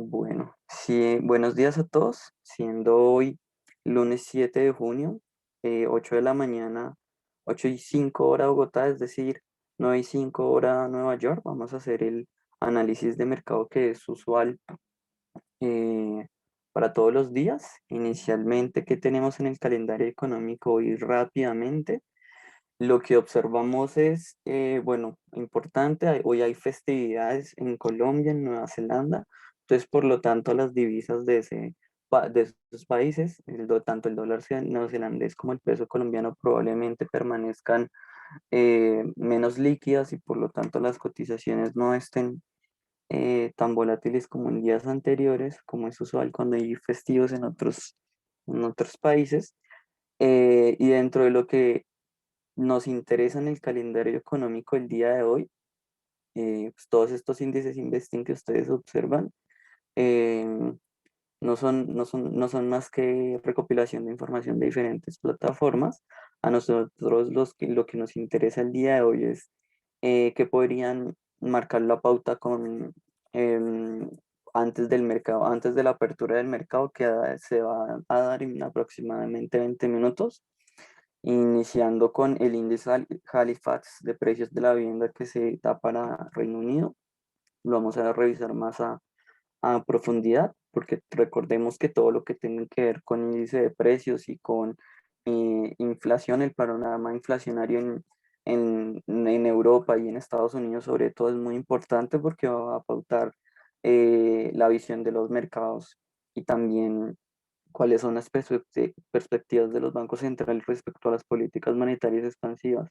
Bueno, sí, buenos días a todos, siendo hoy lunes 7 de junio, 8 de la mañana, 8:05 hora Bogotá, es decir, 9:05 hora Nueva York. Vamos a hacer el análisis de mercado que es usual para todos los días. Inicialmente, ¿qué tenemos en el calendario económico hoy rápidamente? Lo que observamos es, bueno, importante, hoy hay festividades en Colombia, en Nueva Zelanda, entonces por lo tanto las divisas de esos países, tanto el dólar neozelandés como el peso colombiano probablemente permanezcan menos líquidas y por lo tanto las cotizaciones no estén tan volátiles como en días anteriores, como es usual cuando hay festivos en otros países. Y dentro de lo que nos interesa en el calendario económico el día de hoy, pues todos estos índices investing que ustedes observan eh, no son más que recopilación de información de diferentes plataformas. A nosotros lo que nos interesa el día de hoy es que podrían marcar la pauta em, antes del mercado, antes de la apertura del mercado, que se va a dar en aproximadamente 20 minutos, iniciando con el índice Halifax de precios de la vivienda que se da para Reino Unido. Lo vamos a revisar más a profundidad, porque recordemos que todo lo que tiene que ver con índice de precios y con inflación, el panorama inflacionario en Europa y en Estados Unidos sobre todo es muy importante porque va a pautar la visión de los mercados y también cuáles son las perspectivas de los bancos centrales respecto a las políticas monetarias expansivas,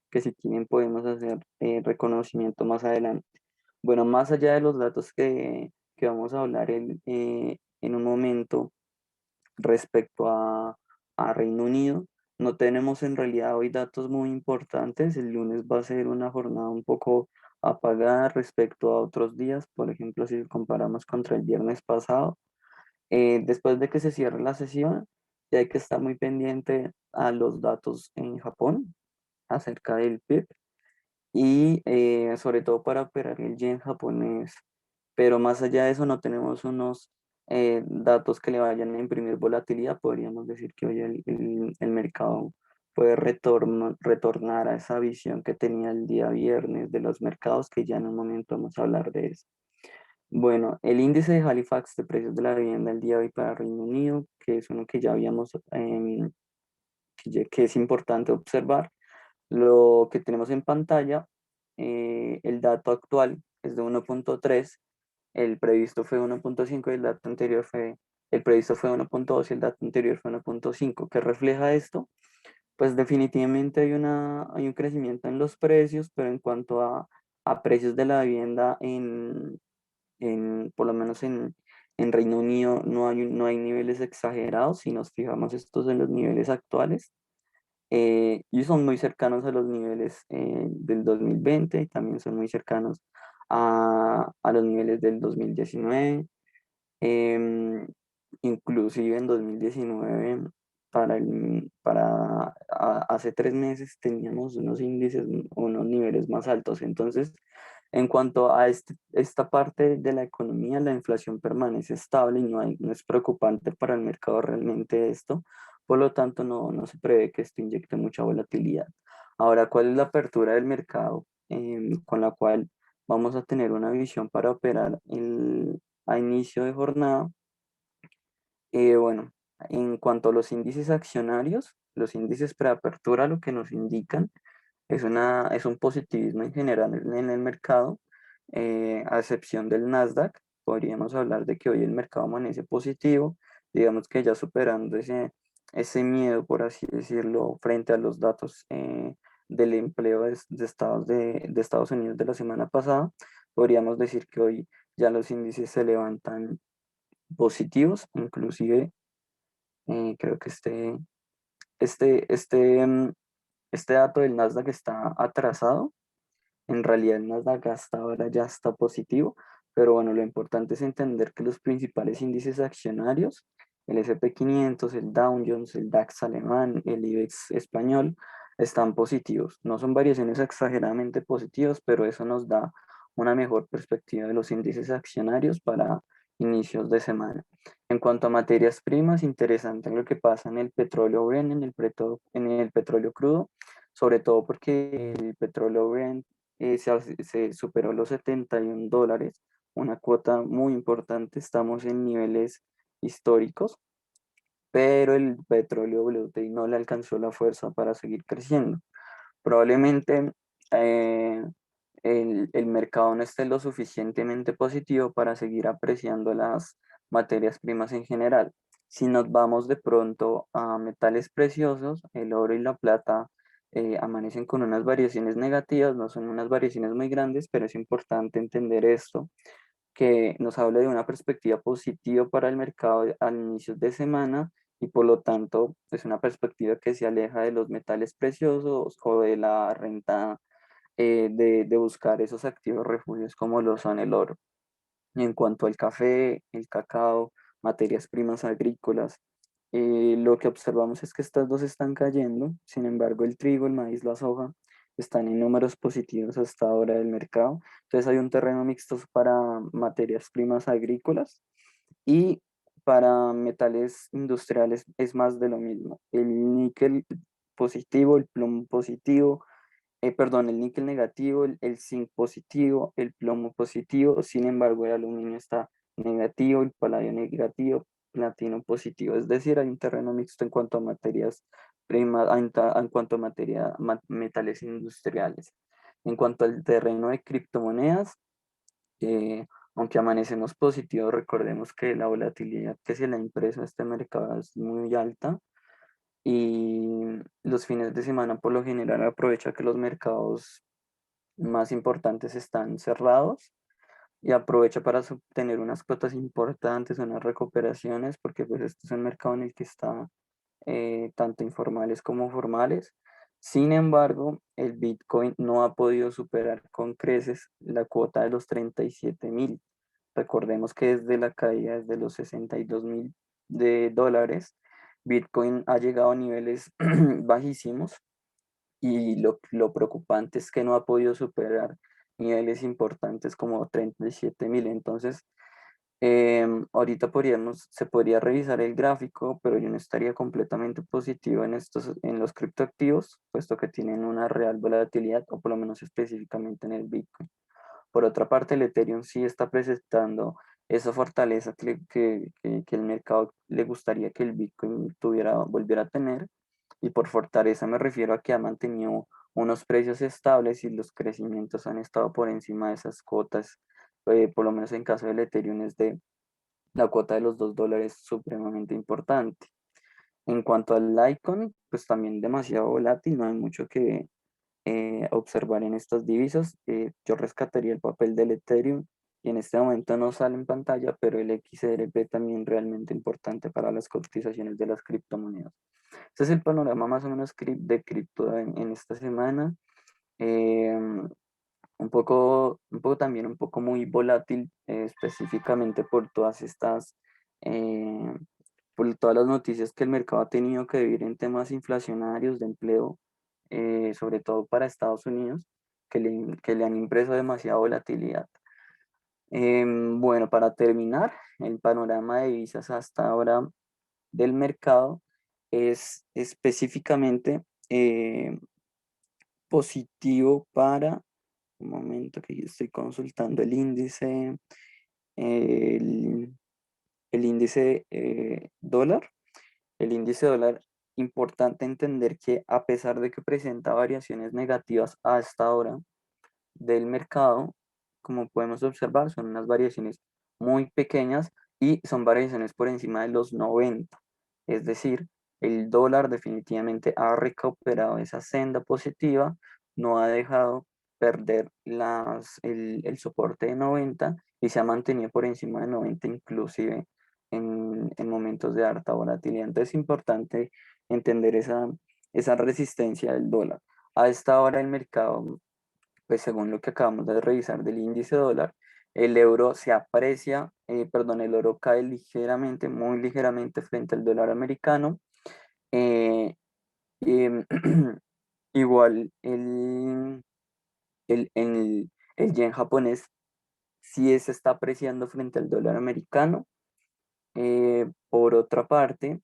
que si quieren podemos hacer reconocimiento más adelante. Bueno, más allá de los datos que vamos a hablar en un momento respecto a Reino Unido, no tenemos en realidad hoy datos muy importantes. El lunes va a ser una jornada un poco apagada respecto a otros días, por ejemplo, si comparamos contra el viernes pasado. Después de que se cierre la sesión, ya hay que estar muy pendiente a los datos en Japón acerca del PIB y sobre todo para operar el yen japonés. Pero más allá de eso no tenemos unos datos que le vayan a imprimir volatilidad. Podríamos decir que hoy el mercado puede retornar a esa visión que tenía el día viernes de los mercados, que ya en un momento vamos a hablar de eso. Bueno, el índice de Halifax de precios de la vivienda el día de hoy para Reino Unido, que es uno que ya habíamos, que es importante observar. Lo que tenemos en pantalla, el dato actual es de 1.3, el previsto fue 1.5 y el previsto fue 1.2 y el dato anterior fue 1.5. ¿Qué refleja esto? Pues definitivamente hay un crecimiento en los precios, pero en cuanto a precios de la vivienda por lo menos en Reino Unido no hay niveles exagerados. Si nos fijamos estos en los niveles actuales, y son muy cercanos a los niveles del 2020 y también son muy cercanos a los niveles del 2019. em, Inclusive en 2019, hace 3 meses teníamos unos índices, unos niveles más altos. Entonces, en cuanto a esta parte de la economía, la inflación permanece estable y no es preocupante para el mercado realmente esto. Por lo tanto, no se prevé que esto inyecte mucha volatilidad. Ahora, ¿cuál es la apertura del mercado con la cual vamos a tener una visión para operar a inicio de jornada? Bueno, en cuanto a los índices accionarios, los índices preapertura lo que nos indican es un positivismo en general en el mercado, a excepción del Nasdaq. Podríamos hablar de que hoy el mercado amanece positivo, digamos que ya superando ese miedo, por así decirlo, frente a los datos del empleo de Estados Unidos de la semana pasada. Podríamos decir que hoy ya los índices se levantan positivos, inclusive creo que este, este, mm, este dato del Nasdaq está atrasado. En realidad el Nasdaq hasta ahora ya está positivo, pero bueno, lo importante es entender que los principales índices accionarios, el S&P 500, el Dow Jones, el DAX alemán, el IBEX español, están positivos. No son variaciones exageradamente positivas, pero eso nos da una mejor perspectiva de los índices accionarios para inicios de semana. En cuanto a materias primas, interesante lo que pasa en el petróleo Brent, en el petróleo crudo, sobre todo porque el petróleo Brent se superó los $71, una cuota muy importante, estamos en niveles históricos, pero el petróleo WTI no le alcanzó la fuerza para seguir creciendo. Probablemente eh, el mercado no esté lo suficientemente positivo para seguir apreciando las materias primas en general. Si nos vamos de pronto a metales preciosos, el oro y la plata amanecen con unas variaciones negativas, no son unas variaciones muy grandes, pero es importante entender esto, que nos habla de una perspectiva positiva para el mercado al inicio de semana y por lo tanto es una perspectiva que se aleja de los metales preciosos o de la renta de buscar esos activos refugios como lo son el oro. En cuanto al café, el cacao, materias primas agrícolas, lo que observamos es que estas dos están cayendo, sin embargo el trigo, el maíz, la soja están en números positivos hasta ahora del mercado. Entonces hay un terreno mixto para materias primas agrícolas y para metales industriales es más de lo mismo. El níquel positivo, el plomo positivo, perdón, el níquel negativo, el zinc positivo, el plomo positivo, sin embargo el aluminio está negativo, el paladio negativo, platino positivo, es decir, hay un terreno mixto en cuanto a materias primas, en cuanto a metales industriales. En cuanto al terreno de criptomonedas, eh, aunque amanecemos positivos, recordemos que la volatilidad que se le ha impreso a este mercado es muy alta y los fines de semana por lo general aprovecha que los mercados más importantes están cerrados y aprovecha para tener unas cuotas importantes, unas recuperaciones, porque pues este es un mercado en el que está tanto informales como formales. Sin embargo, el Bitcoin no ha podido superar con creces la cuota de los 37.000. Recordemos que desde la caída desde los 62.000 de dólares, Bitcoin ha llegado a niveles bajísimos y lo preocupante es que no ha podido superar niveles importantes como 37.000. Entonces, ahorita se podría revisar el gráfico, pero yo no estaría completamente positivo en los criptoactivos, puesto que tienen una real volatilidad, o por lo menos específicamente en el Bitcoin. Por otra parte, el Ethereum sí está presentando esa fortaleza que el mercado le gustaría que el Bitcoin volviera a tener. Y por fortaleza me refiero a que ha mantenido unos precios estables y los crecimientos han estado por encima de esas cuotas. Por lo menos en caso del Ethereum es de la cuota de los $2 supremamente importante. En cuanto al Litecoin, pues también demasiado volátil, no hay mucho que observar en estas divisas. Yo rescataría el papel del Ethereum y en este momento no sale en pantalla, pero el XRP también realmente importante para las cotizaciones de las criptomonedas. Este es el panorama más o menos de cripto en esta semana. Eh, también un poco muy volátil, específicamente por todas eh, por todas las noticias que el mercado ha tenido que vivir en temas inflacionarios de empleo, sobre todo para Estados Unidos, que le han impreso demasiada volatilidad. Bueno, para terminar, el panorama de divisas hasta ahora del mercado es específicamente positivo para, un momento que yo estoy consultando el, el índice dólar. El índice dólar, importante entender que a pesar de que presenta variaciones negativas hasta ahora del mercado, como podemos observar, son unas variaciones muy pequeñas y son variaciones por encima de los 90. Es decir, el dólar definitivamente ha recuperado esa senda positiva, no ha dejado perder el soporte de 90 y se ha mantenido por encima de 90 inclusive en momentos de alta volatilidad. Entonces es importante entender esa resistencia del dólar. A esta hora el mercado, pues según lo que acabamos de revisar del índice dólar, el euro se aprecia, perdón, el oro cae ligeramente, muy ligeramente frente al dólar americano. eh, em, igual el yen japonés sí se está apreciando frente al dólar americano. Por otra parte,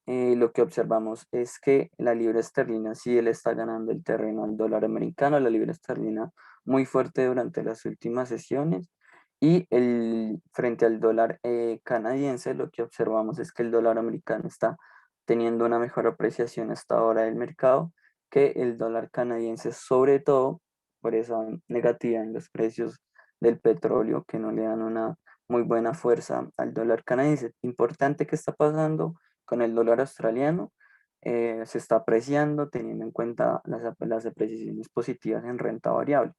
lo que observamos es que la libra esterlina sí le está ganando el terreno al dólar americano, la libra esterlina muy fuerte durante las últimas sesiones, y frente al dólar canadiense lo que observamos es que el dólar americano está teniendo una mejor apreciación hasta ahora del mercado que el dólar canadiense, sobre todo por esa negativa en los precios del petróleo que no le dan una muy buena fuerza al dólar canadiense. Importante que está pasando con el dólar australiano, se está apreciando teniendo en cuenta las apreciaciones positivas en renta variable.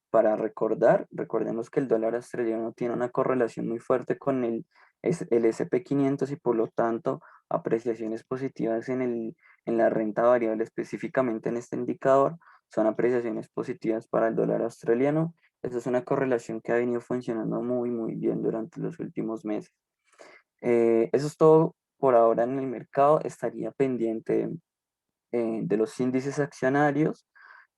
Para recordemos que el dólar australiano tiene una correlación muy fuerte con el SP 500 y por lo tanto apreciaciones positivas en la renta variable, específicamente en este indicador, son apreciaciones positivas para el dólar australiano. Esa es una correlación que ha venido funcionando muy bien durante los últimos meses. Eso es todo por ahora en el mercado. Estaría pendiente de los índices accionarios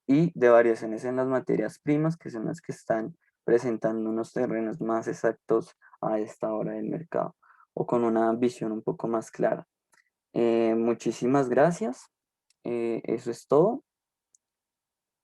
y de variaciones en las materias primas, que son las que están presentando unos terrenos más exactos a esta hora del mercado o con una visión un poco más clara. Muchísimas gracias. Eso es todo.